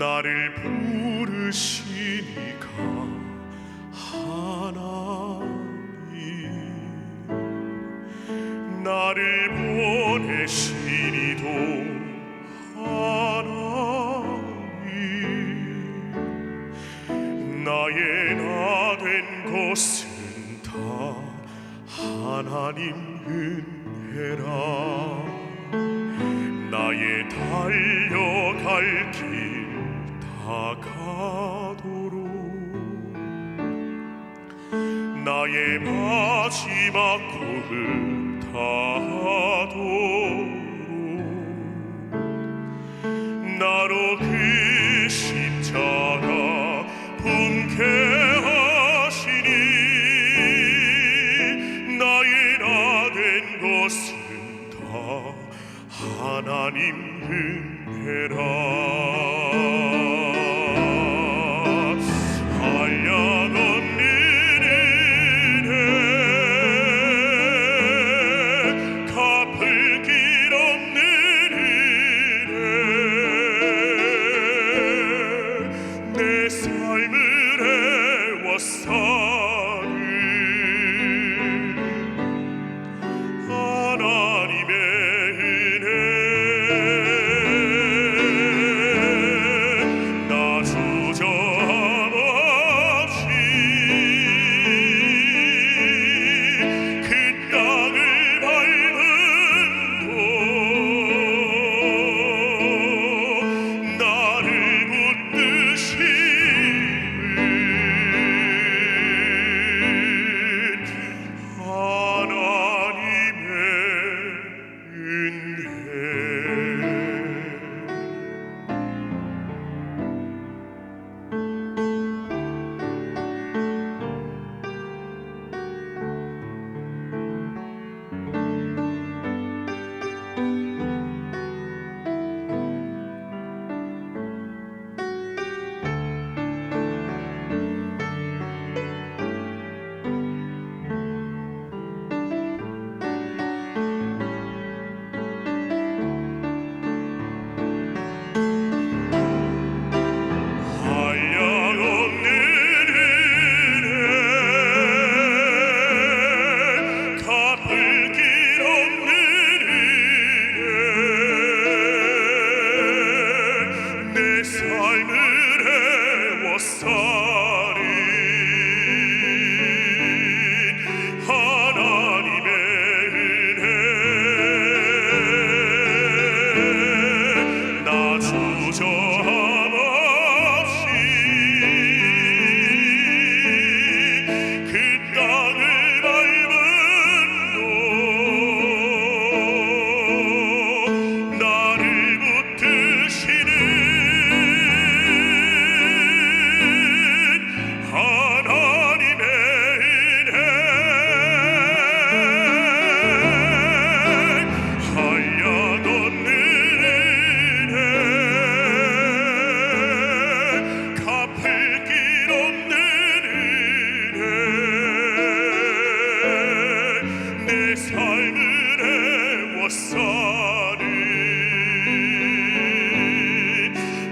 나를 부르시니까 하나님, 나를 보내시니도 하나님, 나의 나 된 것은 다 하나님 은혜라. 나의 달려갈 길 다가도록, 나의 마지막 호흡 다하도록 나로 그 십자가 품게 하시니, 나의 나 된 것은 다 하나님 은혜라. 한량없는 은혜, 갚을 길 없는 은혜, 내 삶을 애워싸는 하나님의 은혜. 나 주저함 없이 그 땅을 밟은 도 나를 붙드시는 하나님의 은혜. 한량없는 은혜, 갚을 길 없는 은혜, 내 삶을 애워싸는 하나님의 은혜. 나 주저함 없이 그 땅을 밟은 도 나를 붙드시는 하나님의 은혜. 한량없는 은혜, 갚을 길 없는 은혜, 내 삶을 애워싸는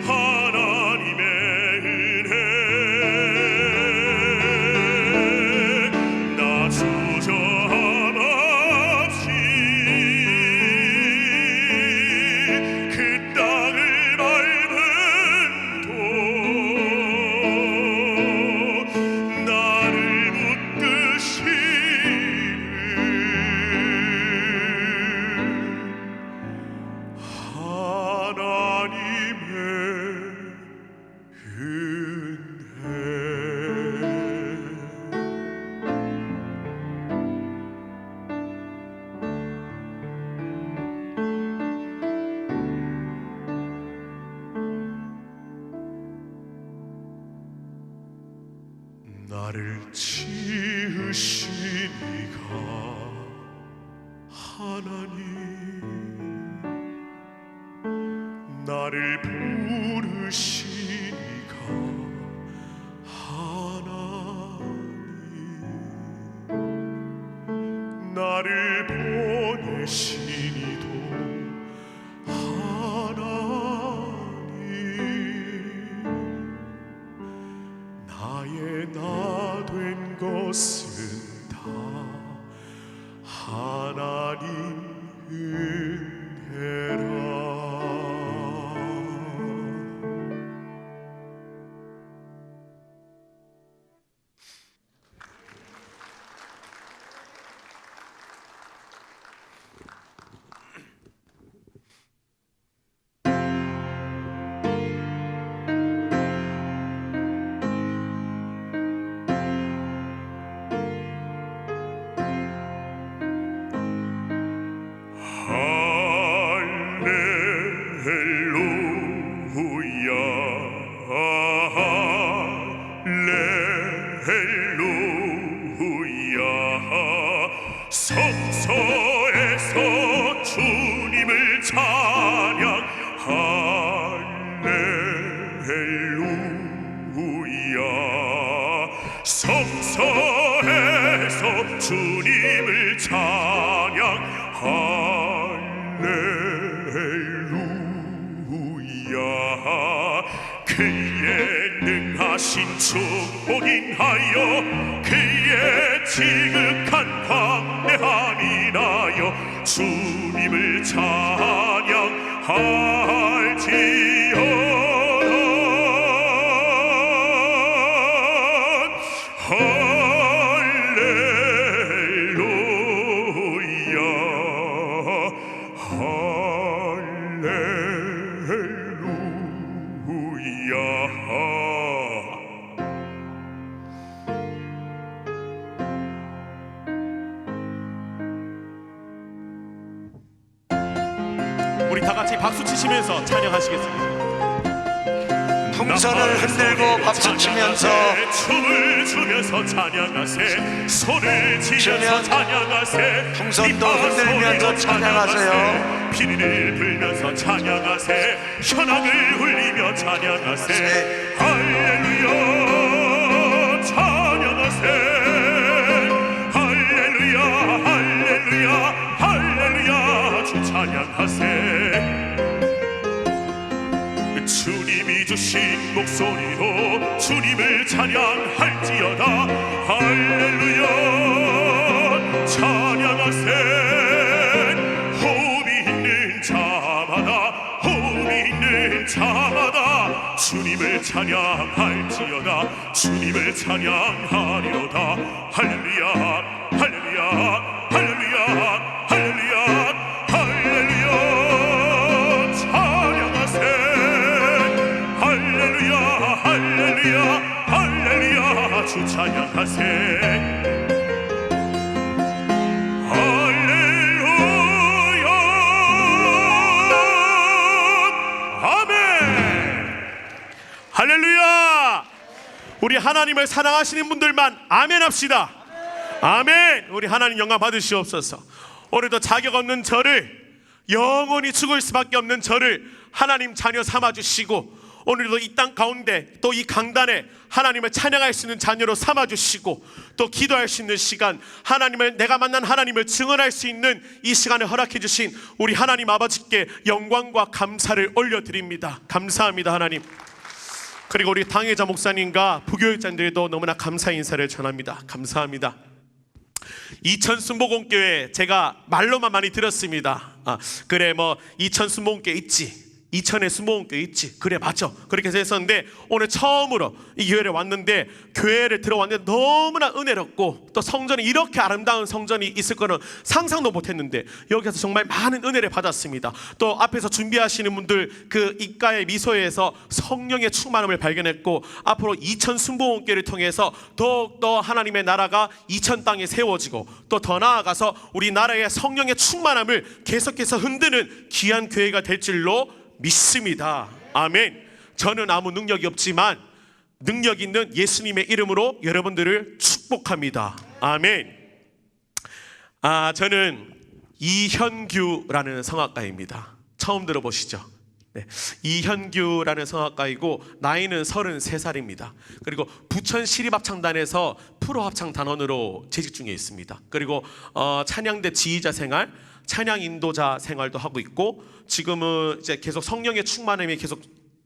하나님의 은혜. 나 주저함 없이 그 땅을 밟은 도 나를 붙드시는 하나님의 은혜. 나를 지으시니가 하나님, 나를 부르시니가 하나님, 나를 보내시니도 하나님, 것은 다 하나님 은혜라. 성소에서 주님을 찬양 할렐루야. 성소에서 주님을 찬양 할렐루야. 그의 능하신 축복 인하여 그의 지극한 광대함 인하여 주님을 찬양할지어다. 우리 다 같이 박수 치시면서 찬양하시겠습니다. 풍선을 흔들고 박수 치면서 춤을 추면서 찬양하세. 손을 치면서 찬양하세. 풍선도 흔들면서 찬양하세요. 피리를 불면서 찬양하세. 현악을 울리며 찬양하세. 할렐루야 찬양하세. 할렐루야 할렐루야 할렐루야 주 찬양하세. 주님이 주신 목소리로 주님을 찬양할지어다. 할렐루야 찬양하세. 호흡이 있는 자마다 호흡이 있는 자마다 주님을 찬양할지어다. 주님을 찬양하리로다. 할렐루야 할렐루야 할렐루야 할렐루야 할렐루야 찬양하세. 할렐루야 할렐루야 할렐루야 주 찬양하세. 할렐루야 아멘. 할렐루야. 우리 하나님을 사랑하시는 분들만 아멘 합시다. 아멘. 우리 하나님 영광 받으시옵소서. 오늘도 자격 없는 저를, 영원히 죽을 수밖에 없는 저를 하나님 자녀 삼아주시고, 오늘도 이 땅 가운데 또 이 강단에 하나님을 찬양할 수 있는 자녀로 삼아주시고, 또 기도할 수 있는 시간, 하나님을, 내가 만난 하나님을 증언할 수 있는 이 시간을 허락해 주신 우리 하나님 아버지께 영광과 감사를 올려드립니다. 감사합니다 하나님. 그리고 우리 당회자 목사님과 부교육자님들도 너무나 감사 인사를 전합니다. 감사합니다. 이천 순복음교회 제가 말로만 많이 들었습니다. 그래 뭐 이천 순복음교회 있지, 이천에 순복음교회 있지, 그래 맞아, 그렇게 해서 했었는데, 오늘 처음으로 이 교회를 왔는데, 교회를 들어왔는데 너무나 은혜롭고, 또 성전이 이렇게 아름다운 성전이 있을 거는 상상도 못했는데 여기서 정말 많은 은혜를 받았습니다. 또 앞에서 준비하시는 분들 그 입가의 미소에서 성령의 충만함을 발견했고, 앞으로 이천 순복음교회를 통해서 더욱더 하나님의 나라가 이천 땅에 세워지고, 또 더 나아가서 우리나라의 성령의 충만함을 계속해서 흔드는 귀한 교회가 될 줄로 믿습니다. 아멘. 저는 아무 능력이 없지만 능력 있는 예수님의 이름으로 여러분들을 축복합니다. 아멘. 저는 이현규라는 성악가입니다. 처음 들어보시죠? 네. 이현규라는 성악가이고 나이는 33살입니다. 그리고 부천 시립합창단에서 프로 합창단원으로 재직 중에 있습니다. 그리고 찬양대 지휘자 생활, 찬양 인도자 생활도 하고 있고, 지금은 이제 계속 성령의 충만함이 계속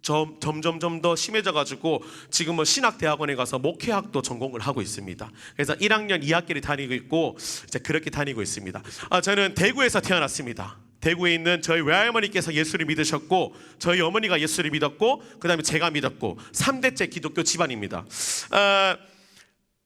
점점 더 심해져가지고 지금은 신학대학원에 가서 목회학도 전공을 하고 있습니다. 그래서 1학년 2학기를 다니고 있고 이제 그렇게 다니고 있습니다. 저는 대구에서 태어났습니다. 대구에 있는 저희 외할머니께서 예수를 믿으셨고 저희 어머니가 예수를 믿었고 그 다음에 제가 믿었고 3대째 기독교 집안입니다.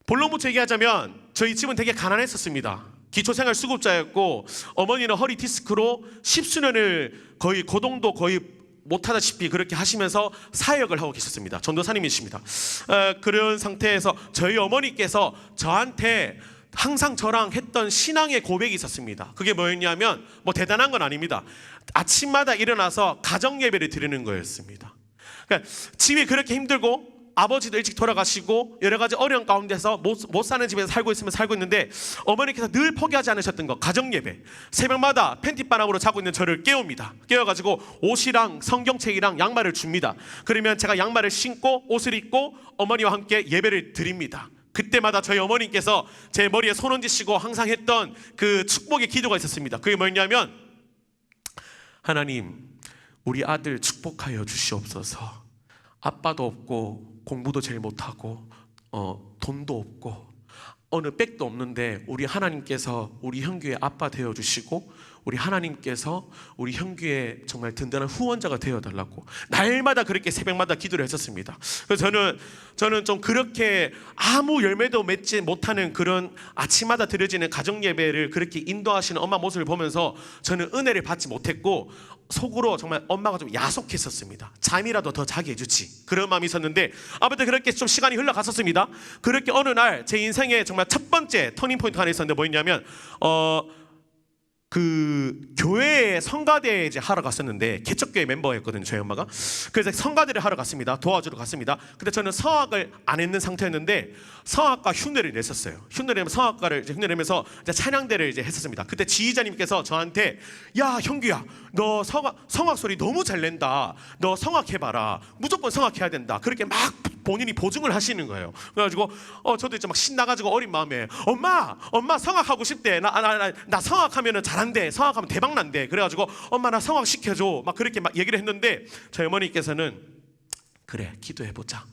본론부터 얘기하자면 저희 집은 되게 가난했었습니다. 기초생활 수급자였고 어머니는 허리 디스크로 10수년을 거의 고동도 거의 못하다시피 그렇게 하시면서 사역을 하고 계셨습니다. 전도사님이십니다. 그런 상태에서 저희 어머니께서 저한테 항상 저랑 했던 신앙의 고백이 있었습니다. 그게 뭐였냐면 뭐 대단한 건 아닙니다. 아침마다 일어나서 가정 예배를 드리는 거였습니다. 그러니까 집이 그렇게 힘들고 아버지도 일찍 돌아가시고 여러 가지 어려운 가운데서 못 사는 집에서 살고 있는데 어머니께서 늘 포기하지 않으셨던 거 가정 예배. 새벽마다 팬티바람으로 자고 있는 저를 깨웁니다. 깨워가지고 옷이랑 성경책이랑 양말을 줍니다. 그러면 제가 양말을 신고 옷을 입고 어머니와 함께 예배를 드립니다. 그때마다 저희 어머니께서 제 머리에 손 얹으시고 항상 했던 그 축복의 기도가 있었습니다. 그게 뭐였냐면 하나님 우리 아들 축복하여 주시옵소서. 아빠도 없고 공부도 제일 못하고 돈도 없고 어느 백도 없는데 우리 하나님께서 우리 형규의 아빠 되어주시고 우리 하나님께서 우리 형규의 정말 든든한 후원자가 되어달라고 날마다 그렇게 새벽마다 기도를 했었습니다. 그래서 저는 좀 그렇게 아무 열매도 맺지 못하는 그런 아침마다 드려지는 가정예배를 그렇게 인도하시는 엄마 모습을 보면서 저는 은혜를 받지 못했고 속으로 정말 엄마가 좀 야속했었습니다. 잠이라도 더 자게 해주지 그런 마음이 있었는데 아무튼 그렇게 좀 시간이 흘러갔었습니다. 그렇게 어느 날 제 인생의 정말 첫 번째 터닝포인트가 하나 있었는데 뭐였냐면 그 교회에 성가대 이제 하러 갔었는데 개척교회 멤버였거든요 저희 엄마가. 그래서 성가대를 하러 갔습니다. 도와주러 갔습니다. 근데 저는 성악을 안 했는 상태였는데 성악과 흉내를 냈었어요. 흉내를 내면서 성악가를 이제 흉내내면서 이제 찬양대를 이제 했었습니다. 그때 지휘자님께서 저한테 야 형규야 너 성악 소리 너무 잘 낸다. 너 성악해봐라. 무조건 성악해야 된다. 그렇게 막 본인이 보증을 하시는 거예요. 그래가지고 저도 이제 막 신나가지고 어린 마음에 엄마 성악하고 싶대. 나 성악하면은 잘한대. 성악하면 대박 난대. 그래가지고 엄마 나 성악 시켜줘. 막 그렇게 막 얘기를 했는데 저희 어머니께서는 그래 기도해보자.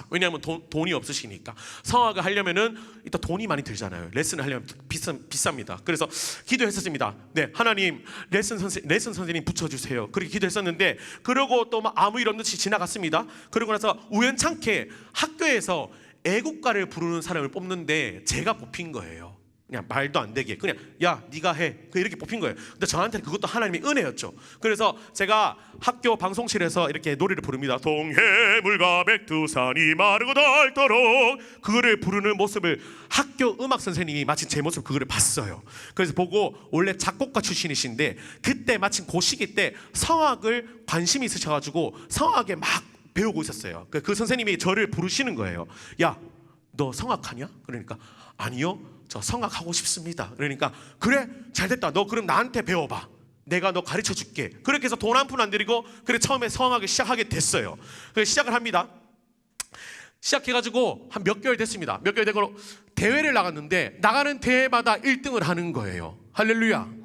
왜냐하면 돈이 없으시니까 성악을 하려면은 일단 돈이 많이 들잖아요. 레슨을 하려면 비쌉니다. 그래서 기도했었습니다. 네 하나님 레슨 선생님 붙여주세요. 그렇게 기도했었는데 그러고 또 막 아무 일 없듯이 지나갔습니다. 그러고 나서 우연찮게 학교에서 애국가를 부르는 사람을 뽑는데 제가 뽑힌 거예요. 그냥 말도 안 되게 그냥 야 네가 해 이렇게 뽑힌 거예요. 근데 저한테는 그것도 하나님의 은혜였죠. 그래서 제가 학교 방송실에서 이렇게 노래를 부릅니다. 동해물과 백두산이 마르고 닳도록 그거를 부르는 모습을 학교 음악 선생님이 마침 제 모습 그거를 봤어요. 그래서 보고 원래 작곡가 출신이신데 그때 마침 그 시기 때 성악을 관심이 있으셔가지고 성악에 막 배우고 있었어요. 그 선생님이 저를 부르시는 거예요. 야 너 성악하냐? 그러니까 아니요 저 성악하고 싶습니다. 그러니까 그래 잘됐다. 너 그럼 나한테 배워봐. 내가 너 가르쳐 줄게. 그렇게 해서 돈 한 푼 안 들이고 그래 처음에 성악을 시작하게 됐어요. 그래서 시작을 합니다. 시작해가지고 한 몇 개월 됐습니다. 몇 개월 되고 대회를 나갔는데 나가는 대회마다 1등을 하는 거예요. 할렐루야.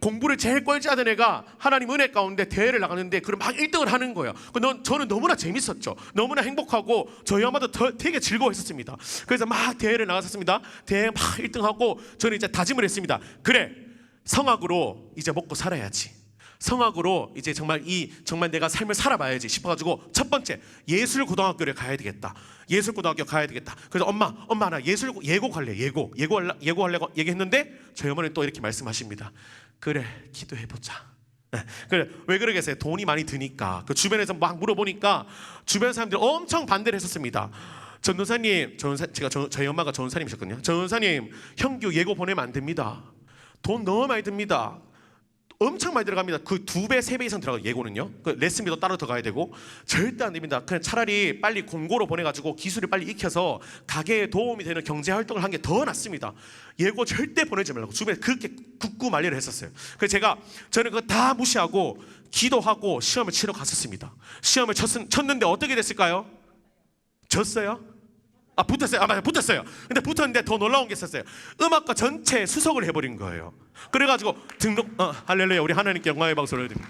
공부를 제일 꼴찌하던 애가 하나님 은혜 가운데 대회를 나가는데 그럼 막 1등을 하는 거예요. 저는 너무나 재밌었죠. 너무나 행복하고 저희 엄마도 되게 즐거워했었습니다. 그래서 막 대회를 나갔었습니다. 대회 막 1등하고 저는 이제 다짐을 했습니다. 그래 성악으로 이제 먹고 살아야지. 성악으로 이제 정말 내가 삶을 살아봐야지 싶어가지고 첫 번째 예술고등학교를 가야 되겠다. 예술고등학교 가야 되겠다. 그래서 엄마 나 예고할래. 예고하려고 얘기했는데 저희 어머니는 또 이렇게 말씀하십니다. 그래 기도해보자. 그래 왜 그러겠어요? 돈이 많이 드니까. 그 주변에서 막 물어보니까 주변 사람들이 엄청 반대를 했었습니다. 전도사님, 저희 엄마가 전도사님이셨거든요. 전도사님 형규 예고 보내면 안 됩니다. 돈 너무 많이 듭니다. 엄청 많이 들어갑니다. 그 2배, 3배 이상 들어가요. 예고는요. 그 레슨비도 따로 더 가야 되고 절대 안 됩니다. 그냥 차라리 빨리 공고로 보내가지고 기술을 빨리 익혀서 가게에 도움이 되는 경제 활동을 한 게 더 낫습니다. 예고 절대 보내지 말라고 주변에 그렇게 굳고 말리를 했었어요. 그래서 저는 그거 다 무시하고 기도하고 시험을 치러 갔었습니다. 시험을 쳤는데 어떻게 됐을까요? 졌어요? 붙었어요. 맞아요. 붙었어요. 근데 붙었는데 더 놀라운 게 있었어요. 음악과 전체 수석을 해버린 거예요. 그래가지고 할렐루야 우리 하나님께 영광의 박수를 드립니다.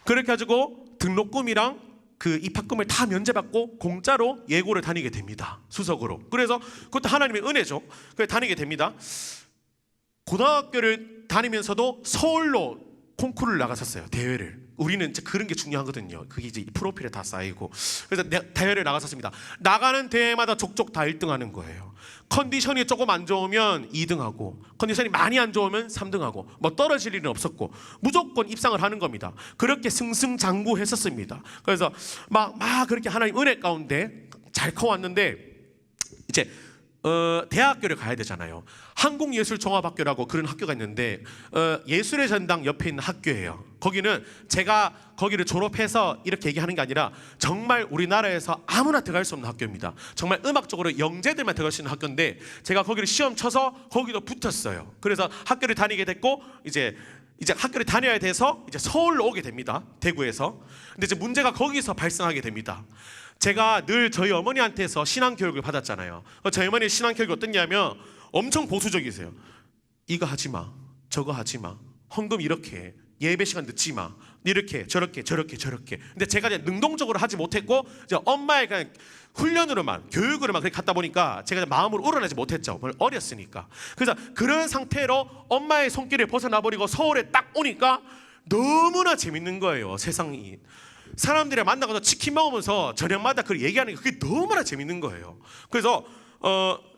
그렇게 가지고 등록금이랑 그 입학금을 다 면제받고 공짜로 예고를 다니게 됩니다. 수석으로. 그래서 그것도 하나님의 은혜죠. 그래서 다니게 됩니다. 고등학교를 다니면서도 서울로 콩쿠르를 나갔었어요. 대회를. 우리는 이제 그런 게 중요하거든요. 그게 이제 프로필에 다 쌓이고. 그래서 대회를 나갔었습니다. 나가는 대회마다 족족 다 1등하는 거예요. 컨디션이 조금 안 좋으면 2등하고, 컨디션이 많이 안 좋으면 3등하고, 뭐 떨어질 일은 없었고 무조건 입상을 하는 겁니다. 그렇게 승승장구했었습니다. 그래서 막 그렇게 하나님 은혜 가운데 잘 커왔는데 이제 대학교를 가야 되잖아요. 한국예술종합학교라고 그런 학교가 있는데 예술의 전당 옆에 있는 학교예요. 거기는 제가 거기를 졸업해서 이렇게 얘기하는 게 아니라 정말 우리나라에서 아무나 들어갈 수 없는 학교입니다. 정말 음악적으로 영재들만 들어갈 수 있는 학교인데 제가 거기를 시험 쳐서 거기도 붙었어요. 그래서 학교를 다니게 됐고 이제 학교를 다녀야 돼서 이제 서울로 오게 됩니다. 대구에서. 근데 이제 문제가 거기서 발생하게 됩니다. 제가 늘 저희 어머니한테서 신앙교육을 받았잖아요. 저희 어머니 신앙교육이 어떻냐면 엄청 보수적이세요. 이거 하지 마, 저거 하지 마, 헌금 이렇게 해, 예배 시간 늦지 마, 이렇게 저렇게. 근데 제가 이제 능동적으로 하지 못했고 이제 엄마의 그냥 훈련으로만 교육으로만 그렇게 갔다 보니까 제가 마음으로 우러나지 못했죠. 어렸으니까. 그래서 그런 상태로 엄마의 손길을 벗어나 버리고 서울에 딱 오니까 너무나 재밌는 거예요. 세상이. 사람들이 만나가서 치킨 먹으면서 저녁마다 그 얘기하는 게 그게 너무나 재밌는 거예요. 그래서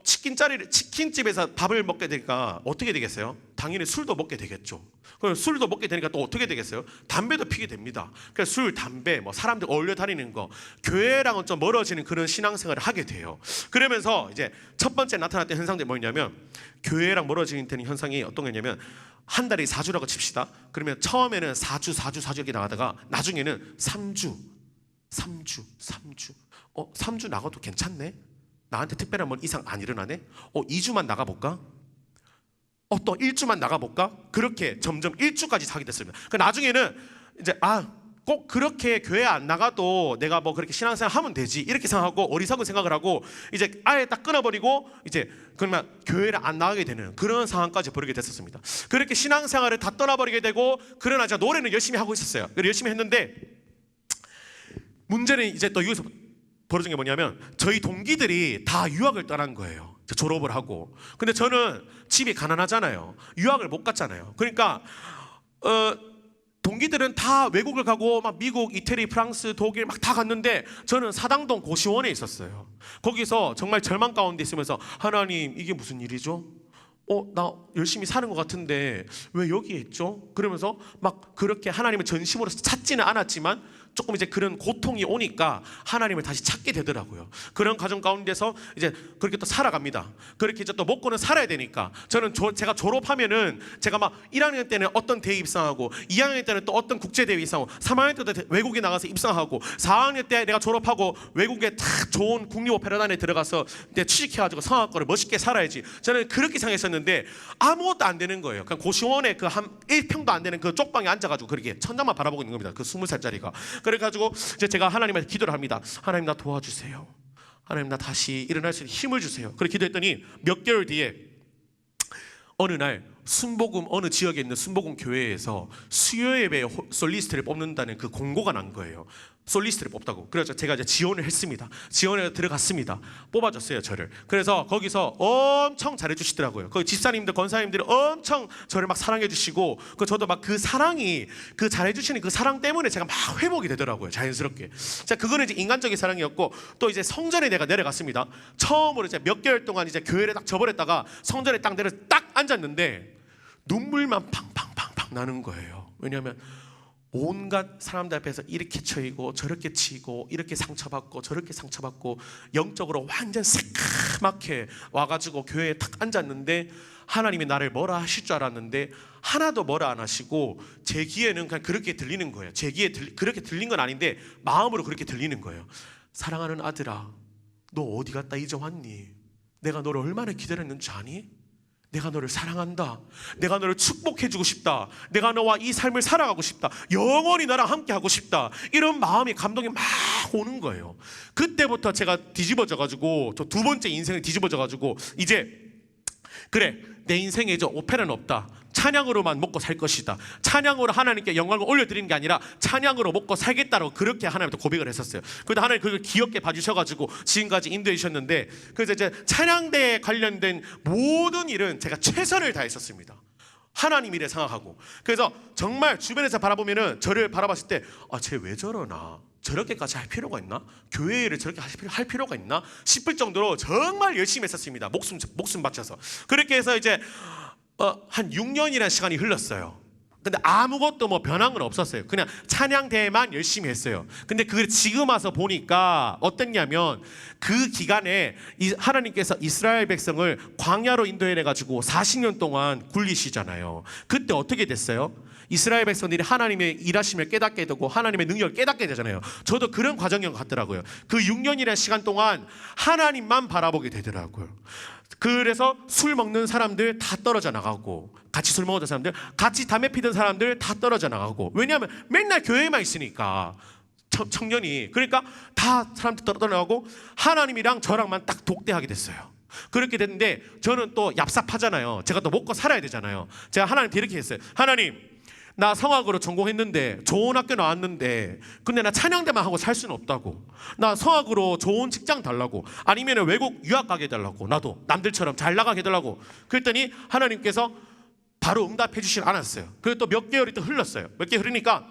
치킨집에서 밥을 먹게 되니까 어떻게 되겠어요? 당연히 술도 먹게 되겠죠. 그럼 술도 먹게 되니까 또 어떻게 되겠어요? 담배도 피게 됩니다. 그래서 술, 담배, 뭐 사람들 어울려 다니는 거, 교회랑은 좀 멀어지는 그런 신앙생활을 하게 돼요. 그러면서 이제 첫 번째 나타났던 현상들이 뭐냐면 교회랑 멀어지는 현상이 어떤 거냐면 한 달이 4주라고 칩시다. 그러면 처음에는 4주 이렇게 나가다가 나중에는 3주 3주 나가도 괜찮네? 나한테 특별한 뭐 이상 안 일어나네? 2주만 나가볼까? 또 1주만 나가볼까? 그렇게 점점 1주까지 사게 됐습니다. 그 나중에는 이제 꼭 그렇게 교회 안 나가도 내가 뭐 그렇게 신앙생활 하면 되지 이렇게 생각하고 어리석은 생각을 하고 이제 아예 딱 끊어버리고 이제 그러면 교회를 안 나가게 되는 그런 상황까지 벌이게 됐었습니다. 그렇게 신앙생활을 다 떠나버리게 되고 그러나 제가 노래는 열심히 하고 있었어요. 열심히 했는데 문제는 이제 또 여기서 벌어진 게 뭐냐면 저희 동기들이 다 유학을 떠난 거예요. 졸업을 하고. 근데 저는 집이 가난하잖아요. 유학을 못 갔잖아요. 그러니까 동기들은 다 외국을 가고 막 미국, 이태리, 프랑스, 독일 막 다 갔는데 저는 사당동 고시원에 있었어요. 거기서 정말 절망 가운데 있으면서 하나님 이게 무슨 일이죠? 나 열심히 사는 것 같은데 왜 여기에 있죠? 그러면서 막 그렇게 하나님을 전심으로 찾지는 않았지만 조금 이제 그런 고통이 오니까 하나님을 다시 찾게 되더라고요. 그런 과정 가운데서 이제 그렇게 또 살아갑니다. 그렇게 이제 또 먹고는 살아야 되니까 저는 제가 졸업하면은 제가 막 1학년 때는 어떤 대회 입상하고 2학년 때는 또 어떤 국제대회 입상하고 3학년 때도 외국에 나가서 입상하고 4학년 때 내가 졸업하고 외국에 딱 좋은 국립오페라단에 들어가서 이제 취직해가지고 성악과를 멋있게 살아야지. 저는 그렇게 생각했었는데 아무것도 안 되는 거예요. 그냥 고시원에 그 한 1평도 안 되는 그 쪽방에 앉아가지고 그렇게 천장만 바라보고 있는 겁니다. 그 20살짜리가. 그래가지고 이제 제가 하나님한테 기도를 합니다. 하나님 나 도와주세요. 하나님 나 다시 일어날 수 있는 힘을 주세요. 그렇게 기도했더니 몇 개월 뒤에 어느 날 순복음 어느 지역에 있는 순복음 교회에서 수요 예배 솔리스트를 뽑는다는 그 공고가 난 거예요. 솔리스트를 뽑다고. 그래서 제가 이제 지원을 했습니다. 지원에 들어갔습니다. 뽑아줬어요 저를. 그래서 거기서 엄청 잘해주시더라고요. 거기 집사님들 권사님들이 엄청 저를 막 사랑해주시고 저도 막 그 사랑이 그 잘해주시는 그 사랑 때문에 제가 막 회복이 되더라고요. 자연스럽게. 자 그거는 이제 인간적인 사랑이었고 또 이제 성전에 내가 내려갔습니다. 처음으로 이제 몇 개월 동안 이제 교회를 딱 저버렸다가 성전에 딱 내려 딱 앉았는데 눈물만 팡팡팡팡 나는 거예요. 왜냐하면 온갖 사람들 앞에서 이렇게 쳐이고 저렇게 치고 이렇게 상처받고 저렇게 상처받고 영적으로 완전 새까맣게 와가지고 교회에 탁 앉았는데 하나님이 나를 뭐라 하실 줄 알았는데 하나도 뭐라 안 하시고 제 귀에는 그냥 그렇게 들리는 거예요. 제 귀에 그렇게 들린 건 아닌데 마음으로 그렇게 들리는 거예요. 사랑하는 아들아 너 어디 갔다 이제 왔니? 내가 너를 얼마나 기다렸는지 아니? 내가 너를 사랑한다. 내가 너를 축복해주고 싶다. 내가 너와 이 삶을 살아가고 싶다. 영원히 너랑 함께하고 싶다. 이런 마음이 감동이 막 오는 거예요. 그때부터 제가 뒤집어져가지고 저 두 번째 인생이 뒤집어져가지고 이제 그래 내 인생에 이제 오페라는 없다. 찬양으로만 먹고 살 것이다. 찬양으로 하나님께 영광을 올려드리는 게 아니라 찬양으로 먹고 살겠다고 그렇게 하나님한테 고백을 했었어요. 그런데 하나님 그걸 귀엽게 봐주셔가지고 지금까지 인도해 주셨는데, 그래서 이제 찬양대에 관련된 모든 일은 제가 최선을 다했었습니다. 하나님 일에 생각하고. 그래서 정말 주변에서 바라보면은 저를 바라봤을 때 쟤 왜 저러나, 저렇게까지 할 필요가 있나, 교회 일을 저렇게 할 필요가 있나 싶을 정도로 정말 열심히 했었습니다. 목숨 바쳐서. 그렇게 해서 이제 한 6년이라는 시간이 흘렀어요. 근데 아무것도 뭐 변한 건 없었어요. 그냥 찬양대회만 열심히 했어요. 근데 그걸 지금 와서 보니까 어땠냐면, 그 기간에 하나님께서 이스라엘 백성을 광야로 인도해 가지고 40년 동안 굴리시잖아요. 그때 어떻게 됐어요? 이스라엘 백성들이 하나님의 일하심을 깨닫게 되고 하나님의 능력을 깨닫게 되잖아요. 저도 그런 과정인 것 같더라고요. 그 6년이라는 시간 동안 하나님만 바라보게 되더라고요. 그래서 술 먹는 사람들 다 떨어져 나가고, 같이 술 먹었던 사람들, 같이 담배 피던 사람들 다 떨어져 나가고. 왜냐하면 맨날 교회에만 있으니까 청년이. 그러니까 다 사람들 떨어져 나가고 하나님이랑 저랑만 딱 독대하게 됐어요. 그렇게 됐는데 저는 또 얍삽하잖아요. 제가 또 먹고 살아야 되잖아요. 제가 하나님께 이렇게 했어요. 하나님, 나 성악으로 전공했는데 좋은 학교 나왔는데 근데 나 찬양대만 하고 살 수는 없다고. 나 성악으로 좋은 직장 달라고, 아니면 외국 유학 가게 해달라고, 나도 남들처럼 잘 나가게 해달라고. 그랬더니 하나님께서 바로 응답해 주시지 않았어요. 그리고 또 몇 개월이 또 흘렀어요. 몇 개월 흐르니까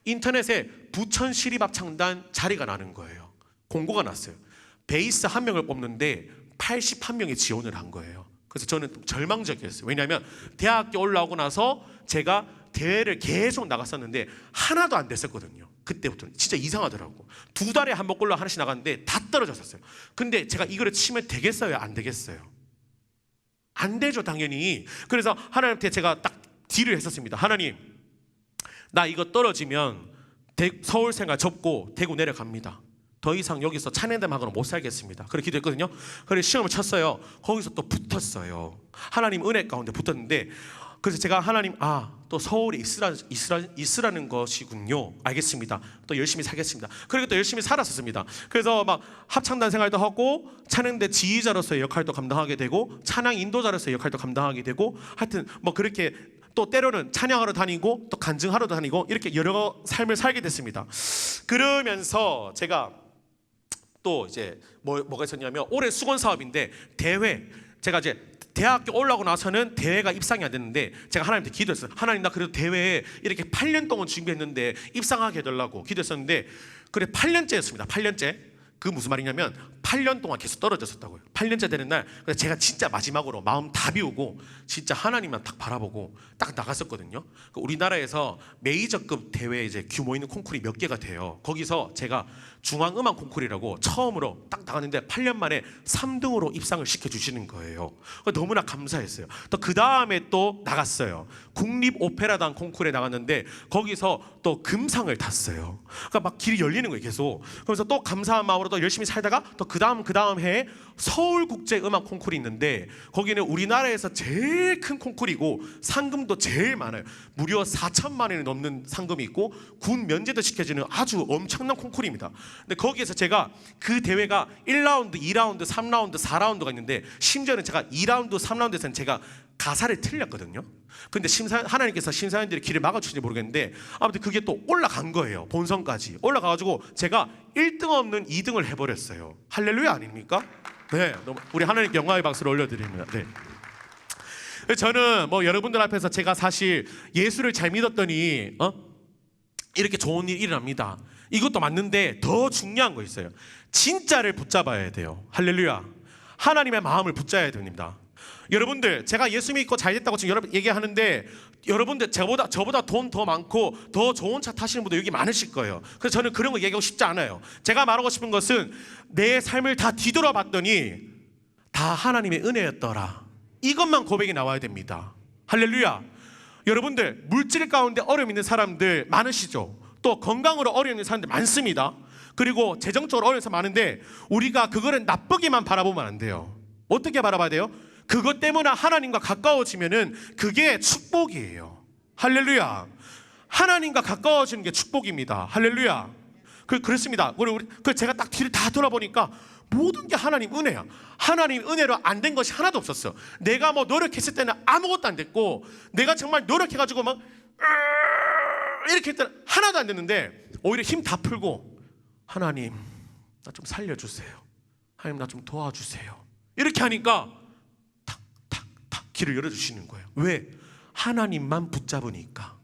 인터넷에 부천 시립합창단 자리가 나는 거예요. 공고가 났어요. 베이스 한 명을 뽑는데 81명이 지원을 한 거예요. 그래서 저는 절망적이었어요. 왜냐하면 대학교 올라오고 나서 제가 대회를 계속 나갔었는데 하나도 안 됐었거든요. 그때부터는 진짜 이상하더라고. 2달에 한 번꼴로 하나씩 나갔는데 다 떨어졌었어요. 근데 제가 이거를 치면 되겠어요, 안 되겠어요? 안 되죠, 당연히. 그래서 하나님한테 제가 딱 딜을 했었습니다. 하나님, 나 이거 떨어지면 서울 생활 접고 대구 내려갑니다. 더 이상 여기서 찬양대만하고는 못 살겠습니다. 그렇게 기도했거든요. 그래서 시험을 쳤어요. 거기서 또 붙었어요. 하나님 은혜 가운데 붙었는데, 그래서 제가 하나님, 또 서울에 있으라는 것이군요. 알겠습니다. 또 열심히 살겠습니다. 그리고 또 열심히 살았었습니다. 그래서 막 합창단 생활도 하고 찬양대 지휘자로서의 역할도 감당하게 되고 찬양 인도자로서의 역할도 감당하게 되고, 하여튼 뭐 그렇게 또 때로는 찬양하러 다니고 또 간증하러도 다니고 이렇게 여러 삶을 살게 됐습니다. 그러면서 제가 또 이제 뭐가 있었냐면, 올해 수건 사업인데 대회, 제가 이제 대학교 올라오고 나서는 대회가 입상이 안 됐는데 제가 하나님한테 기도했어요. 하나님, 나 그래도 대회에 이렇게 8년 동안 준비했는데 입상하게 해달라고 기도했었는데, 그래 8년째였습니다. 8년째. 그 무슨 말이냐면 8년 동안 계속 떨어졌었다고요. 8년째 되는 날, 그래서 제가 진짜 마지막으로 마음 다 비우고 진짜 하나님만 딱 바라보고 딱 나갔었거든요. 우리나라에서 메이저급 대회 이제 규모 있는 콩쿠르이 몇 개가 돼요. 거기서 제가 중앙음악 콩쿠르라고 처음으로 딱 나갔는데 8년 만에 3등으로 입상을 시켜주시는 거예요. 너무나 감사했어요. 또 그 다음에 또 나갔어요. 국립오페라단 콩쿠르에 나갔는데 거기서 또 금상을 탔어요. 그러니까 막 길이 열리는 거예요, 계속. 그래서 또 감사한 마음으로 또 열심히 살다가 또 그 다음 해에 서울국제음악 콩쿠르이 있는데, 거기는 우리나라에서 제일 큰 콩쿠르이고 상금도 제일 많아요. 무려 4천만 원이 넘는 상금이 있고 군 면제도 시켜주는 아주 엄청난 콩쿠르입니다. 근데 거기에서 제가 그 대회가 1라운드, 2라운드, 3라운드, 4라운드가 있는데, 심지어는 제가 2라운드, 3라운드에서는 제가 가사를 틀렸거든요. 근데 하나님께서 심사위원들의 길을 막아주신지 모르겠는데 아무튼 그게 또 올라간 거예요. 본선까지 올라가가지고 제가 1등 없는 2등을 해버렸어요. 할렐루야 아닙니까? 네, 우리 하나님께 영광의 박수를 올려드립니다. 네. 저는 뭐 여러분들 앞에서 제가 사실 예수를 잘 믿었더니 이렇게 좋은 일이 일어납니다. 이것도 맞는데 더 중요한 거 있어요. 진짜를 붙잡아야 돼요. 할렐루야. 하나님의 마음을 붙잡아야 됩니다. 여러분들, 제가 예수 믿고 잘 됐다고 지금 여러분 얘기하는데, 여러분들 저보다 돈 더 많고 더 좋은 차 타시는 분들 여기 많으실 거예요. 그래서 저는 그런 거 얘기하고 싶지 않아요. 제가 말하고 싶은 것은 내 삶을 다 뒤돌아봤더니 다 하나님의 은혜였더라. 이것만 고백이 나와야 됩니다. 할렐루야. 여러분들, 물질 가운데 어려움 있는 사람들 많으시죠? 또 건강으로 어려움 있는 사람들 많습니다. 그리고 재정적으로 어려운 사람 많은데 우리가 그거를 나쁘게만 바라보면 안 돼요. 어떻게 바라봐야 돼요? 그것 때문에 하나님과 가까워지면은 그게 축복이에요. 할렐루야. 하나님과 가까워지는 게 축복입니다. 할렐루야. 그렇습니다. 제가 딱 뒤를 다 돌아보니까 모든 게 하나님 은혜야. 하나님 은혜로 안 된 것이 하나도 없었어. 내가 뭐 노력했을 때는 아무것도 안 됐고, 내가 정말 노력해가지고 막 이렇게 했더니 하나도 안 됐는데, 오히려 힘 다 풀고 하나님 나 좀 살려주세요, 하나님 나 좀 도와주세요, 이렇게 하니까 탁탁탁 길을 열어주시는 거예요. 왜? 하나님만 붙잡으니까.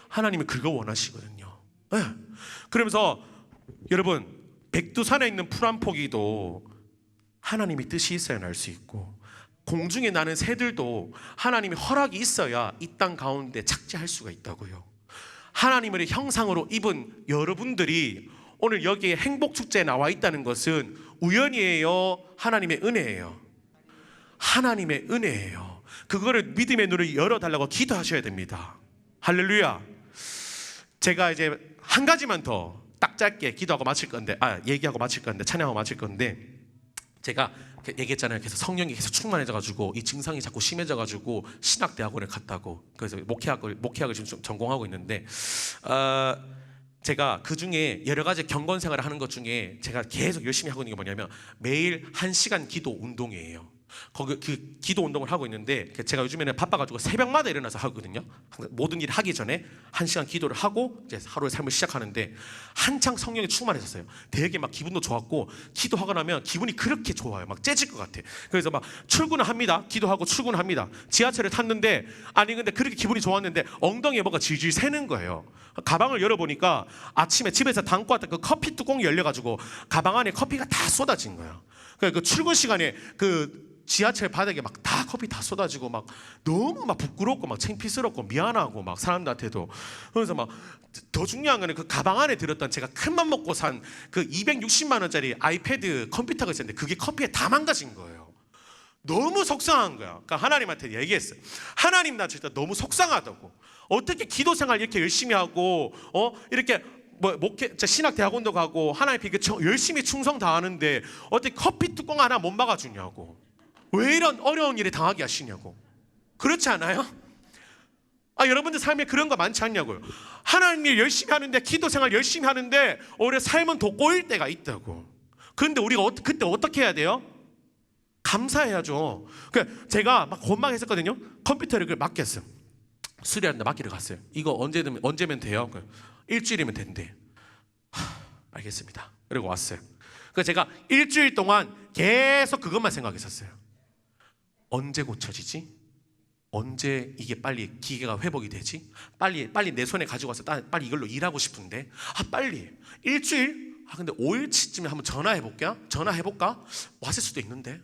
하나님이 그거 원하시거든요. 네. 그러면서 여러분, 백두산에 있는 풀 한 포기도 하나님이 뜻이 있어야 날 수 있고, 공중에 나는 새들도 하나님의 허락이 있어야 이 땅 가운데 착지할 수가 있다고요. 하나님의 형상으로 입은 여러분들이 오늘 여기에 행복축제에 나와 있다는 것은 우연이에요? 하나님의 은혜예요? 하나님의 은혜예요. 그거를 믿음의 눈을 열어달라고 기도하셔야 됩니다. 할렐루야. 제가 이제 한 가지만 더 딱 짧게 기도하고 마칠 건데, 얘기하고 마칠 건데, 찬양하고 마칠 건데, 제가 얘기했잖아요. 계속 성령이 계속 충만해져가지고 이 증상이 자꾸 심해져가지고 신학대학원을 갔다고. 그래서 목회학을 지금 좀 전공하고 있는데, 제가 그 중에 여러 가지 경건 생활을 하는 것 중에 제가 계속 열심히 하고 있는 게 뭐냐면, 매일 1시간 기도 운동이에요. 거기 그 기도 운동을 하고 있는데, 제가 요즘에는 바빠가지고 새벽마다 일어나서 하거든요. 모든 일 하기 전에 1시간 기도를 하고 이제 하루의 삶을 시작하는데, 한창 성령이 충만했었어요. 되게 막 기분도 좋았고, 기도하고 나면 기분이 그렇게 좋아요. 막 째질 것 같아. 그래서 막 출근을 합니다. 기도하고 출근을 합니다. 지하철을 탔는데, 아니 근데 그렇게 기분이 좋았는데 엉덩이에 뭐가 질질 새는 거예요. 가방을 열어보니까 아침에 집에서 담고 왔던 그 커피 뚜껑이 열려가지고 가방 안에 커피가 다 쏟아진 거야. 그 출근 시간에 그 지하철 바닥에 막 다 커피 다 쏟아지고, 막 너무 막 부끄럽고 막 창피스럽고 미안하고 막 사람들한테도. 그래서 막 더 중요한 거는 그 가방 안에 들었던, 제가 큰 맘 먹고 산 그 260만 원짜리 아이패드 컴퓨터가 있었는데 그게 커피에 다 망가진 거예요. 너무 속상한 거야. 그러니까 하나님한테 얘기했어요. 하나님 나 진짜 너무 속상하다고. 어떻게 기도 생활 이렇게 열심히 하고 이렇게 뭐 목회 신학 대학원도 가고 하나님 앞에 열심히 충성 다하는데 어떻게 커피 뚜껑 하나 못 막아주냐고. 왜 이런 어려운 일에 당하게 하시냐고. 그렇지 않아요? 여러분들 삶에 그런 거 많지 않냐고요. 하나님 일 열심히 하는데, 기도 생활 열심히 하는데 오히려 삶은 더 꼬일 때가 있다고. 그런데 우리가 그때 어떻게 해야 돼요? 감사해야죠. 제가 막 원망했었거든요. 컴퓨터를 맡겼어요. 수리하는데 맡기러 갔어요. 이거 언제면 돼요? 일주일이면 된대. 알겠습니다. 그리고 왔어요. 그래서 제가 일주일 동안 계속 그것만 생각했었어요. 언제 고쳐지지? 언제 이게 빨리 기계가 회복이 되지? 빨리 내 손에 가지고 와서 빨리 이걸로 일하고 싶은데, 빨리 일주일? 근데 5일치쯤에 한번 전화해볼까? 왔을 수도 있는데,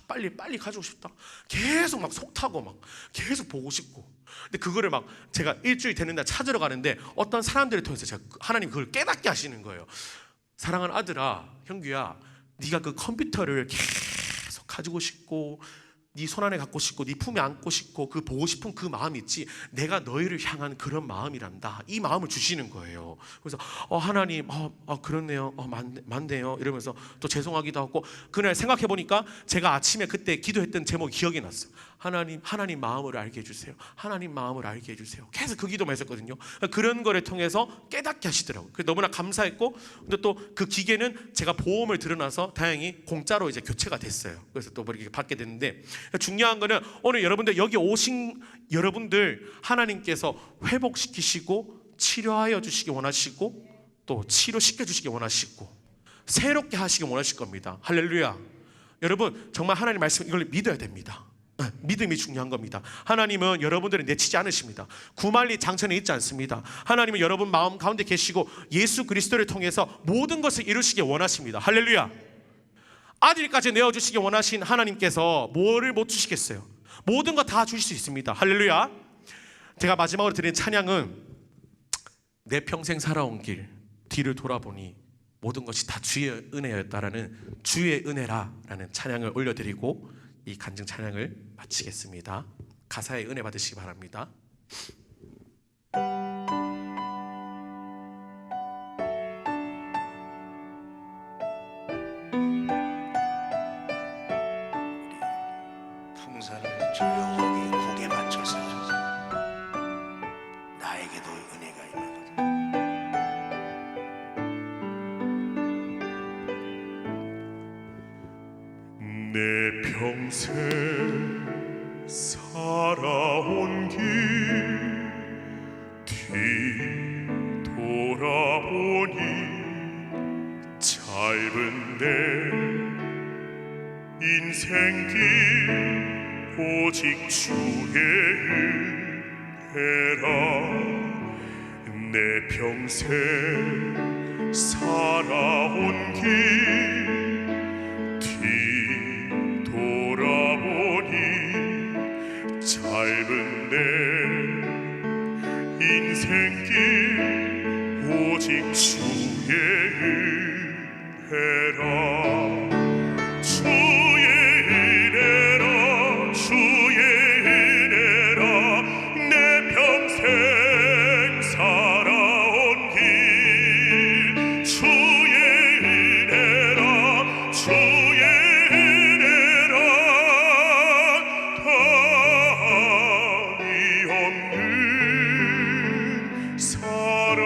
빨리 가지고 싶다. 계속 막 속타고 막 계속 보고 싶고. 근데 그거를 막 제가 일주일 되는 날 찾으러 가는데, 어떤 사람들을 통해서 제가 하나님 그걸 깨닫게 하시는 거예요. 사랑하는 아들아, 형규야, 네가 그 컴퓨터를 계속 가지고 싶고, 네 손 안에 갖고 싶고, 네 품에 안고 싶고, 그 보고 싶은 그 마음이 있지, 내가 너희를 향한 그런 마음이란다. 이 마음을 주시는 거예요. 그래서 하나님, 그렇네요, 맞네요, 이러면서 또 죄송하기도 하고. 그날 생각해 보니까 제가 아침에 그때 기도했던 제목이 기억이 났어요. 하나님 마음을 알게 해주세요. 하나님 마음을 알게 해주세요. 계속 그 기도만 했었거든요. 그런 거를 통해서 깨닫게 하시더라고요. 그래서 너무나 감사했고, 근데 또 그 기계는 제가 보험을 들어놔서 다행히 공짜로 이제 교체가 됐어요. 그래서 또 이렇게 받게 됐는데, 중요한 거는 오늘 여러분들 여기 오신 여러분들 하나님께서 회복시키시고 치료하여 주시기 원하시고, 또 치료시켜 주시기 원하시고, 새롭게 하시기 원하실 겁니다. 할렐루야. 여러분 정말 하나님 말씀 이걸 믿어야 됩니다. 믿음이 중요한 겁니다. 하나님은 여러분들을 내치지 않으십니다. 구말리 장천에 있지 않습니다. 하나님은 여러분 마음 가운데 계시고 예수 그리스도를 통해서 모든 것을 이루시기 원하십니다. 할렐루야. 아들까지 내어주시기 원하신 하나님께서 뭐를 못 주시겠어요? 모든 거 다 주실 수 있습니다. 할렐루야. 제가 마지막으로 드린 찬양은 내 평생 살아온 길 뒤를 돌아보니 모든 것이 다 주의 은혜였다라는 주의 은혜라라는 찬양을 올려드리고 이 간증 찬양을 마치겠습니다. 가사에 은혜 받으시기 바랍니다. 풍선을 조용하게 고개 맞춰서 나에게도 은혜가 임하거든. 내 평생 살아온 길 뒤돌아보니 짧은 내 인생길 오직 주의 은혜라. 내 평생 살아온 길 뒤돌아보니 짧은 내 인생길 오직 주의 은혜라. 주의 은혜라 주의 은혜라. 내 평생 살아온 길 주의 은혜라 주의 은혜라. 답이 없는 사랑.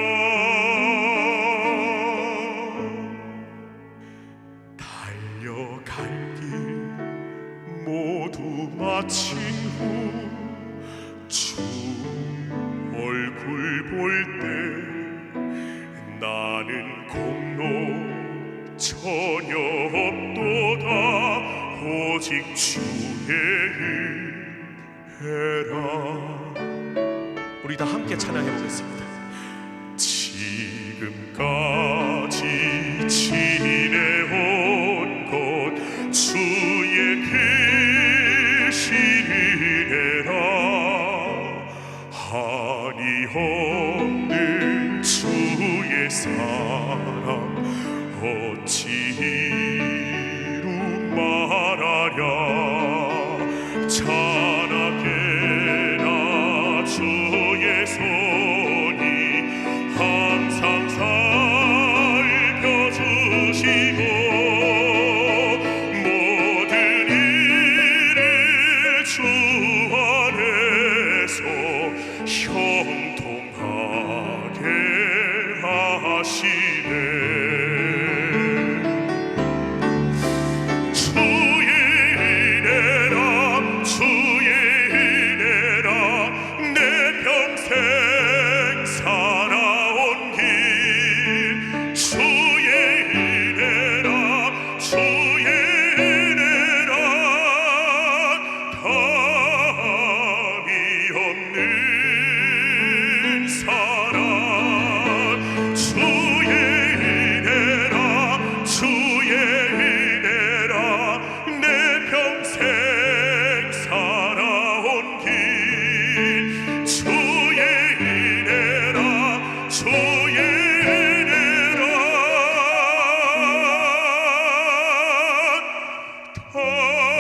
달려갈 길 모두 마친 후 주 얼굴 볼 때 나는 공로 전혀 없도다 오직 주의 은혜라. 우리 다 함께 찬양해 보겠습니다. 지금까지 지내온 것 주의 크신 은혜라. 한이 없는 주의 사랑 어찌 이루 말하랴. 찬하게나 주의 손이 항상 살펴주시고 모든 일을 주 안에서 형통하게 하시네. 주의 은혜라 주의 은혜라. 내 평생 살아온 길 주의 은혜라 주의 은혜라. 답이 없는 사랑. 주의 은혜라 주의 은혜라. 내 평생 살아온 길 주의 은혜라 주의 은혜라.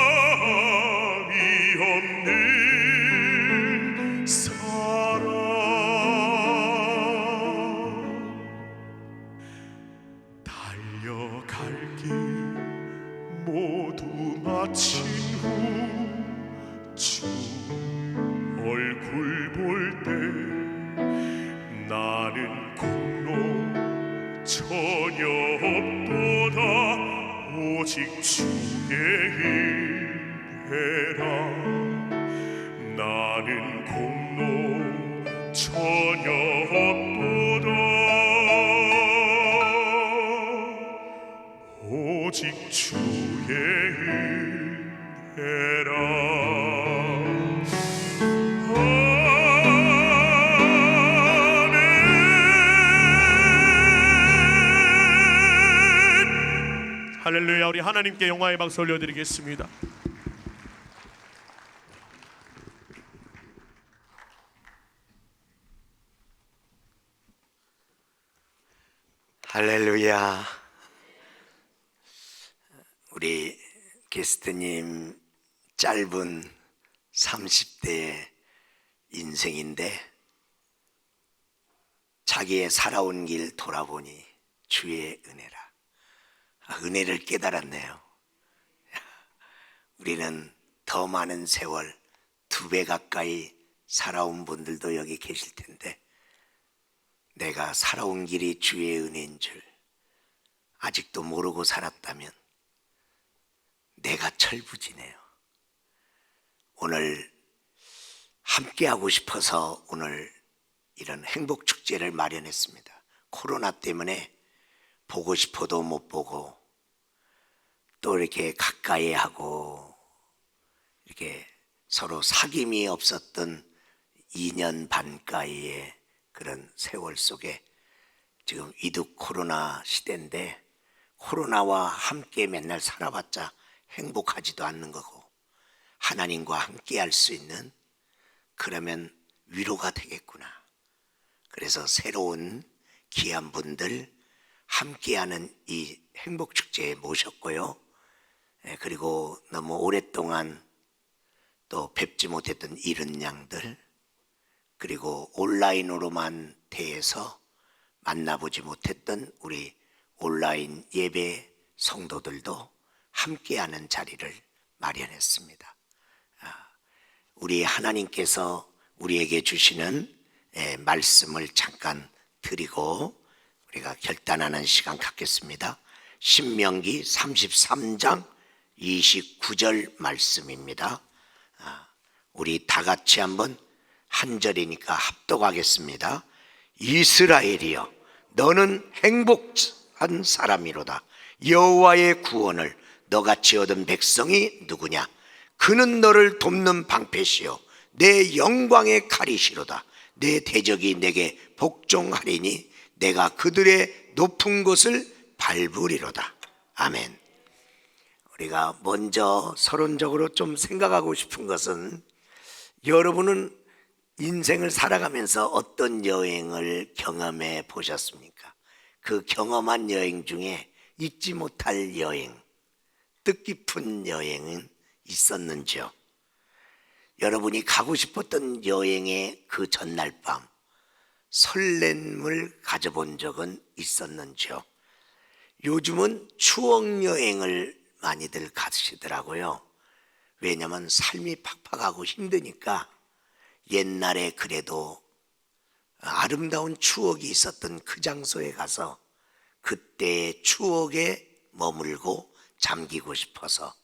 답이 없는 사랑. 달려갈 길 모두 마친 후 주 얼굴 볼 때 나는 공로 전혀 없도다 오직 주의 은혜라. 나는 공로 전혀 없도다 오직 주의 은혜라. 할렐루야. 우리 하나님께 영광의 박수 올려드리겠습니다. 할렐루야. 우리 게스트님 짧은 30대의 인생인데 자기의 살아온 길 돌아보니 주의 은혜라. 은혜를 깨달았네요. 우리는 더 많은 세월 2배 가까이 살아온 분들도 여기 계실 텐데 내가 살아온 길이 주의 은혜인 줄 아직도 모르고 살았다면 내가 철부지네요. 오늘 함께하고 싶어서 오늘 이런 행복축제를 마련했습니다. 코로나 때문에 보고 싶어도 못 보고 또 이렇게 가까이 하고 이렇게 서로 사귐이 없었던 2년 반가이의 그런 세월 속에 지금 위독 코로나 시대인데 코로나와 함께 맨날 살아봤자 행복하지도 않는 거고 하나님과 함께 할 수 있는 그러면 위로가 되겠구나. 그래서 새로운 귀한 분들 함께하는 이 행복축제에 모셨고요. 그리고 너무 오랫동안 또 뵙지 못했던 이른 양들 그리고 온라인으로만 대해서 만나보지 못했던 우리 온라인 예배 성도들도 함께하는 자리를 마련했습니다. 우리 하나님께서 우리에게 주시는 말씀을 잠깐 드리고 우리가 결단하는 시간 갖겠습니다. 신명기 33장 29절 말씀입니다. 우리 다 같이 한번 한 절이니까 합독하겠습니다. 이스라엘이여 너는 행복한 사람이로다. 여호와의 구원을 너같이 얻은 백성이 누구냐? 그는 너를 돕는 방패시요 내 영광의 칼이시로다. 내 대적이 내게 복종하리니 내가 그들의 높은 곳을 밟으리로다. 아멘. 우리가 먼저 서론적으로 좀 생각하고 싶은 것은 여러분은 인생을 살아가면서 어떤 여행을 경험해 보셨습니까? 그 경험한 여행 중에 잊지 못할 여행, 뜻깊은 여행은 있었는지요? 여러분이 가고 싶었던 여행의 그 전날 밤 설렘을 가져본 적은 있었는지요? 요즘은 추억 여행을 많이들 가시더라고요. 왜냐하면 삶이 팍팍하고 힘드니까 옛날에 그래도 아름다운 추억이 있었던 그 장소에 가서 그때의 추억에 머물고 잠기고 싶어서,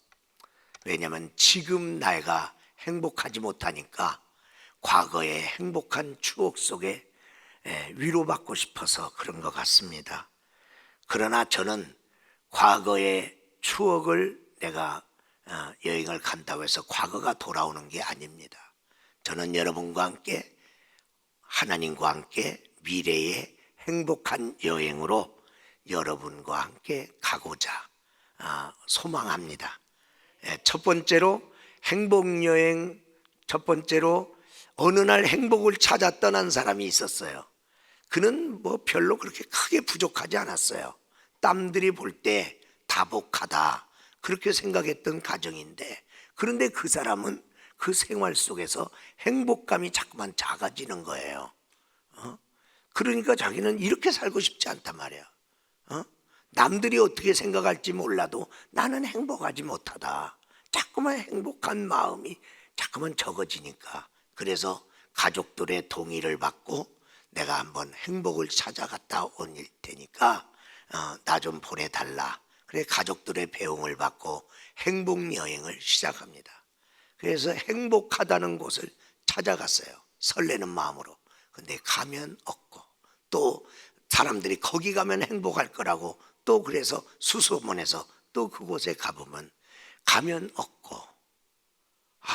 왜냐하면 지금 내가 행복하지 못하니까 과거의 행복한 추억 속에 위로받고 싶어서 그런 것 같습니다. 그러나 저는 과거의 추억을 내가 여행을 간다고 해서 과거가 돌아오는 게 아닙니다. 저는 여러분과 함께 하나님과 함께 미래의 행복한 여행으로 여러분과 함께 가고자 소망합니다. 첫 번째로 행복여행, 첫 번째로 어느 날 행복을 찾아 떠난 사람이 있었어요. 그는 뭐 별로 그렇게 크게 부족하지 않았어요. 땀들이 볼 때 다복하다 그렇게 생각했던 가정인데, 그런데 그 사람은 그 생활 속에서 행복감이 자꾸만 작아지는 거예요. 그러니까 자기는 이렇게 살고 싶지 않단 말이야. 남들이 어떻게 생각할지 몰라도 나는 행복하지 못하다. 자꾸만 행복한 마음이 자꾸만 적어지니까, 그래서 가족들의 동의를 받고 내가 한번 행복을 찾아갔다 올 테니까 나 좀 보내달라. 그래 가족들의 배웅을 받고 행복 여행을 시작합니다. 그래서 행복하다는 곳을 찾아갔어요. 설레는 마음으로. 근데 가면 없고, 또 사람들이 거기 가면 행복할 거라고 또 그래서 수소문해서 또 그곳에 가보면 가면 없고,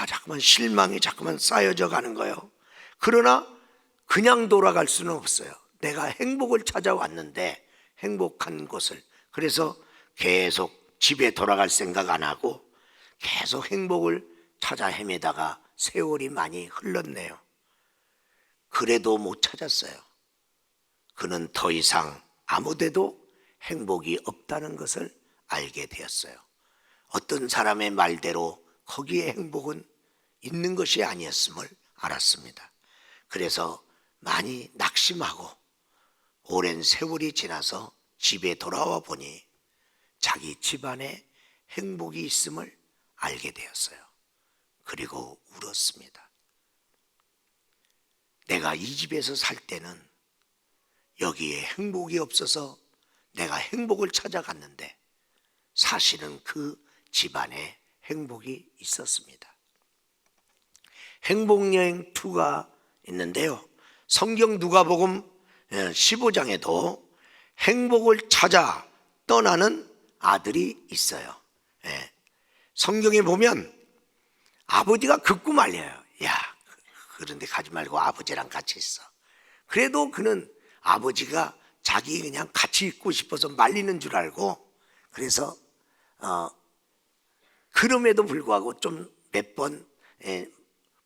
자꾸만 실망이 자꾸만 쌓여져 가는 거예요. 그러나 그냥 돌아갈 수는 없어요. 내가 행복을 찾아왔는데 행복한 곳을, 그래서 계속 집에 돌아갈 생각 안 하고 계속 행복을 찾아 헤매다가 세월이 많이 흘렀네요. 그래도 못 찾았어요. 그는 더 이상 아무데도 행복이 없다는 것을 알게 되었어요. 어떤 사람의 말대로 거기에 행복은 있는 것이 아니었음을 알았습니다. 그래서 많이 낙심하고 오랜 세월이 지나서 집에 돌아와 보니 자기 집안에 행복이 있음을 알게 되었어요. 그리고 울었습니다. 내가 이 집에서 살 때는 여기에 행복이 없어서 내가 행복을 찾아갔는데 사실은 그 집안에 행복이 있었습니다. 행복여행 2가 있는데요, 성경 누가복음 15장에도 행복을 찾아 떠나는 아들이 있어요. 성경에 보면 아버지가 극구 말려요. 야, 그런데 가지 말고 아버지랑 같이 있어. 그래도 그는 아버지가 자기 그냥 같이 있고 싶어서 말리는 줄 알고, 그래서 그럼에도 불구하고 좀 몇 번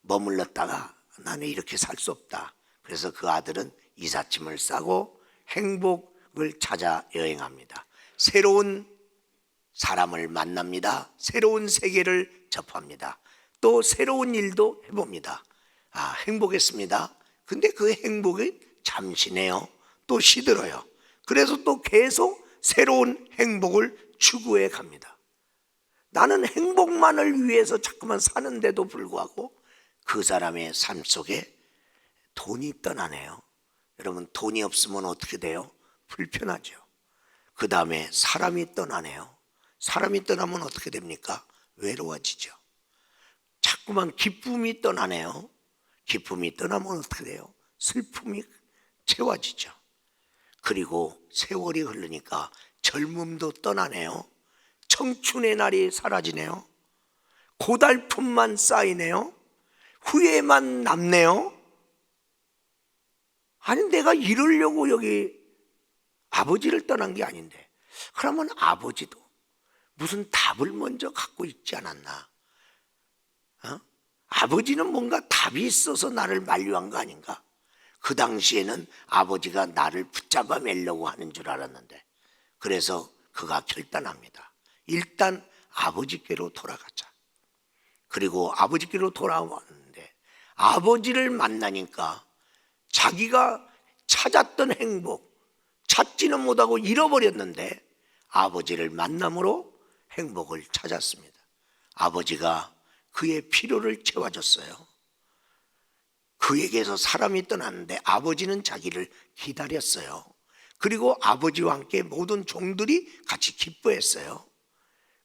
머물렀다가 나는 이렇게 살 수 없다. 그래서 그 아들은 이삿짐을 싸고 행복을 찾아 여행합니다. 새로운 사람을 만납니다. 새로운 세계를 접합니다. 또 새로운 일도 해봅니다. 행복했습니다. 근데 그 행복이 잠시네요. 또 시들어요. 그래서 또 계속 새로운 행복을 추구해 갑니다. 나는 행복만을 위해서 자꾸만 사는데도 불구하고 그 사람의 삶 속에 돈이 떠나네요. 여러분, 돈이 없으면 어떻게 돼요? 불편하죠. 그 다음에 사람이 떠나네요. 사람이 떠나면 어떻게 됩니까? 외로워지죠. 자꾸만 기쁨이 떠나네요. 기쁨이 떠나면 어떻게 돼요? 슬픔이 채워지죠. 그리고 세월이 흐르니까 젊음도 떠나네요. 청춘의 날이 사라지네요. 고달픔만 쌓이네요. 후회만 남네요. 아니, 내가 이러려고 여기 아버지를 떠난 게 아닌데, 그러면 아버지도 무슨 답을 먼저 갖고 있지 않았나? 아버지는 뭔가 답이 있어서 나를 만류한 거 아닌가? 그 당시에는 아버지가 나를 붙잡아 매려고 하는 줄 알았는데, 그래서 그가 결단합니다. 일단 아버지께로 돌아가자. 그리고 아버지께로 돌아왔는데 아버지를 만나니까 자기가 찾았던 행복 찾지는 못하고 잃어버렸는데 아버지를 만남으로 행복을 찾았습니다. 아버지가 그의 필요를 채워줬어요. 그에게서 사람이 떠났는데 아버지는 자기를 기다렸어요. 그리고 아버지와 함께 모든 종들이 같이 기뻐했어요.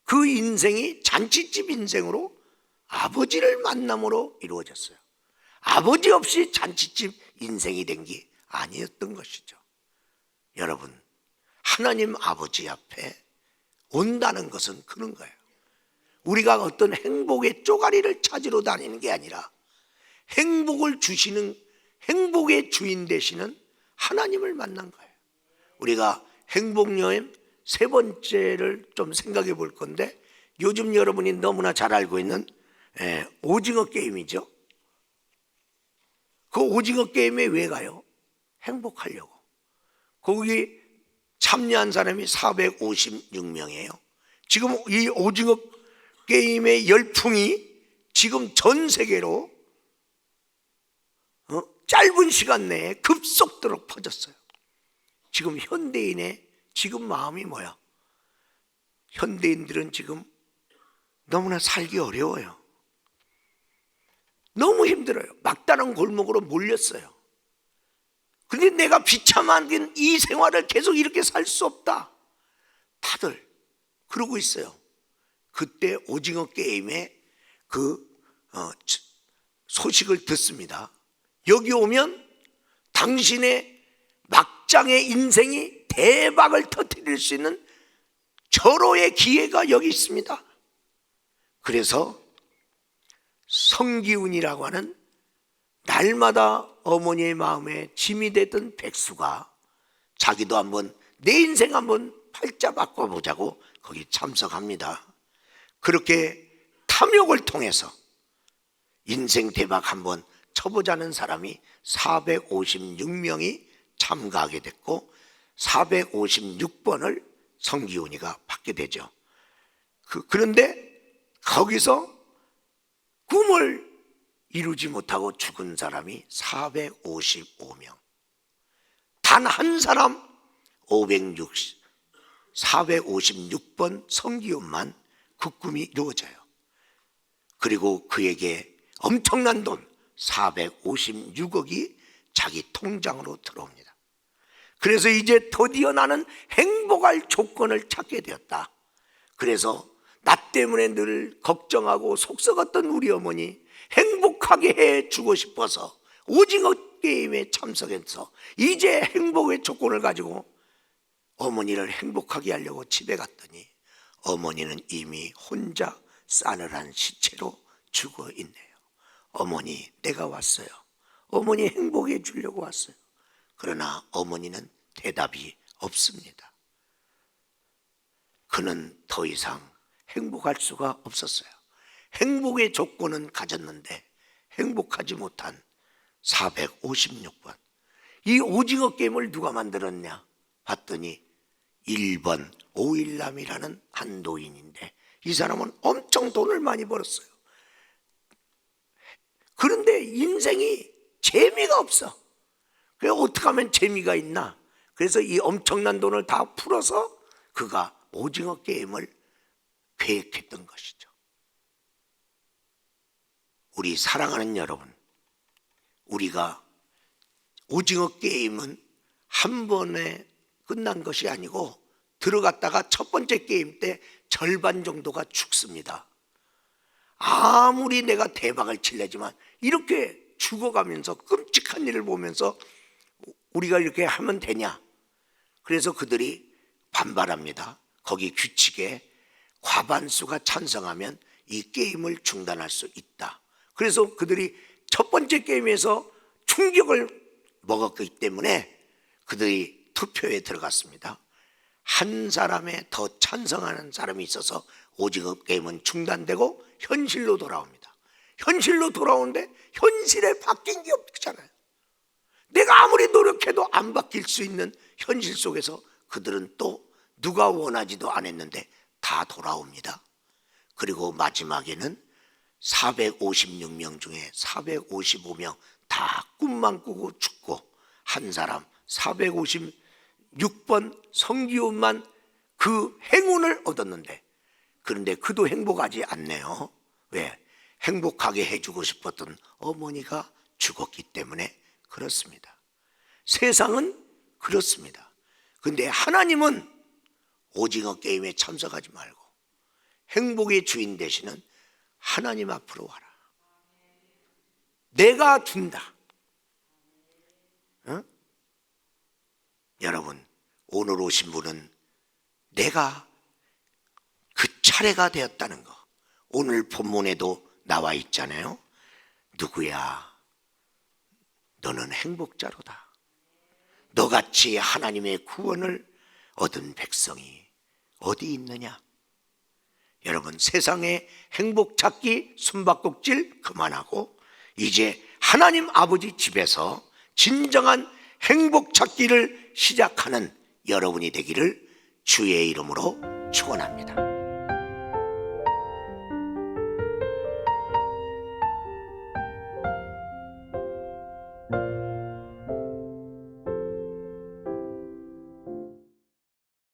그 인생이 잔치집 인생으로 아버지를 만남으로 이루어졌어요. 아버지 없이 잔치집 인생이 된 게 아니었던 것이죠. 여러분, 하나님 아버지 앞에 온다는 것은 그런 거예요. 우리가 어떤 행복의 쪼가리를 찾으러 다니는 게 아니라 행복을 주시는, 행복의 주인 되시는 하나님을 만난 거예요. 우리가 행복여행 3번째를 좀 생각해 볼 건데, 요즘 여러분이 너무나 잘 알고 있는 오징어 게임이죠. 그 오징어 게임에 왜 가요? 행복하려고. 거기 참여한 사람이 456명이에요. 지금 이 오징어 게임의 열풍이 지금 전 세계로 짧은 시간 내에 급속도로 퍼졌어요. 지금 현대인의 지금 마음이 뭐야? 현대인들은 지금 너무나 살기 어려워요. 너무 힘들어요. 막다른 골목으로 몰렸어요. 근데 내가 비참한 이 생활을 계속 이렇게 살 수 없다. 다들 그러고 있어요. 그때 오징어 게임에 그 소식을 듣습니다. 여기 오면 당신의 막장의 인생이 대박을 터뜨릴 수 있는 절호의 기회가 여기 있습니다. 그래서 성기훈이라고 하는 날마다 어머니의 마음에 짐이 됐던 백수가 자기도 한번 내 인생 한번 팔자 바꿔보자고 거기 참석합니다. 그렇게 탐욕을 통해서 인생 대박 한번 쳐보자는 사람이 456명이 참가하게 됐고 456번을 성기훈이가 받게 되죠. 그런데 거기서 꿈을 이루지 못하고 죽은 사람이 455명. 단 한 사람 456번 성기훈만 그 꿈이 이루어져요. 그리고 그에게 엄청난 돈 456억이 자기 통장으로 들어옵니다. 그래서 이제 드디어 나는 행복할 조건을 찾게 되었다. 그래서 나 때문에 늘 걱정하고 속 썩었던 우리 어머니 행복하게 해주고 싶어서 오징어 게임에 참석해서 이제 행복의 조건을 가지고 어머니를 행복하게 하려고 집에 갔더니 어머니는 이미 혼자 싸늘한 시체로 죽어 있네요. 어머니, 내가 왔어요. 어머니 행복해 주려고 왔어요. 그러나 어머니는 대답이 없습니다. 그는 더 이상 행복할 수가 없었어요. 행복의 조건은 가졌는데 행복하지 못한 456번. 이 오징어 게임을 누가 만들었냐 봤더니 1번 오일남이라는 한 노인인데, 이 사람은 엄청 돈을 많이 벌었어요. 그런데 인생이 재미가 없어. 그래, 어떻게 하면 재미가 있나? 그래서 이 엄청난 돈을 다 풀어서 그가 오징어 게임을 계획했던 것이죠. 우리 사랑하는 여러분, 우리가 오징어 게임은 한 번에 끝난 것이 아니고 들어갔다가 첫 번째 게임 때 절반 정도가 죽습니다. 아무리 내가 대박을 칠래지만 이렇게 죽어가면서 끔찍한 일을 보면서 우리가 이렇게 하면 되냐? 그래서 그들이 반발합니다. 거기 규칙에 과반수가 찬성하면 이 게임을 중단할 수 있다. 그래서 그들이 첫 번째 게임에서 충격을 먹었기 때문에 그들이 투표에 들어갔습니다. 한 사람에 더 찬성하는 사람이 있어서 오징어 게임은 중단되고 현실로 돌아옵니다. 현실로 돌아오는데 현실에 바뀐 게 없잖아요. 내가 아무리 노력해도 안 바뀔 수 있는 현실 속에서 그들은 또 누가 원하지도 않았는데 다 돌아옵니다. 그리고 마지막에는 456명 중에 455명 다 꿈만 꾸고 죽고, 한 사람 456번 성기훈만 그 행운을 얻었는데, 그런데 그도 행복하지 않네요. 왜? 행복하게 해주고 싶었던 어머니가 죽었기 때문에 그렇습니다. 세상은 그렇습니다. 근데 하나님은 오징어 게임에 참석하지 말고 행복의 주인 되시는 하나님 앞으로 와라. 내가 준다. 어? 여러분, 오늘 오신 분은 내가 그 차례가 되었다는 거 오늘 본문에도 나와 있잖아요. 누구야? 너는 행복자로다. 너같이 하나님의 구원을 얻은 백성이 어디 있느냐? 여러분, 세상에 행복 찾기 숨바꼭질 그만하고 이제 하나님 아버지 집에서 진정한 행복 찾기를 시작하는 여러분이 되기를 주의 이름으로 축원합니다.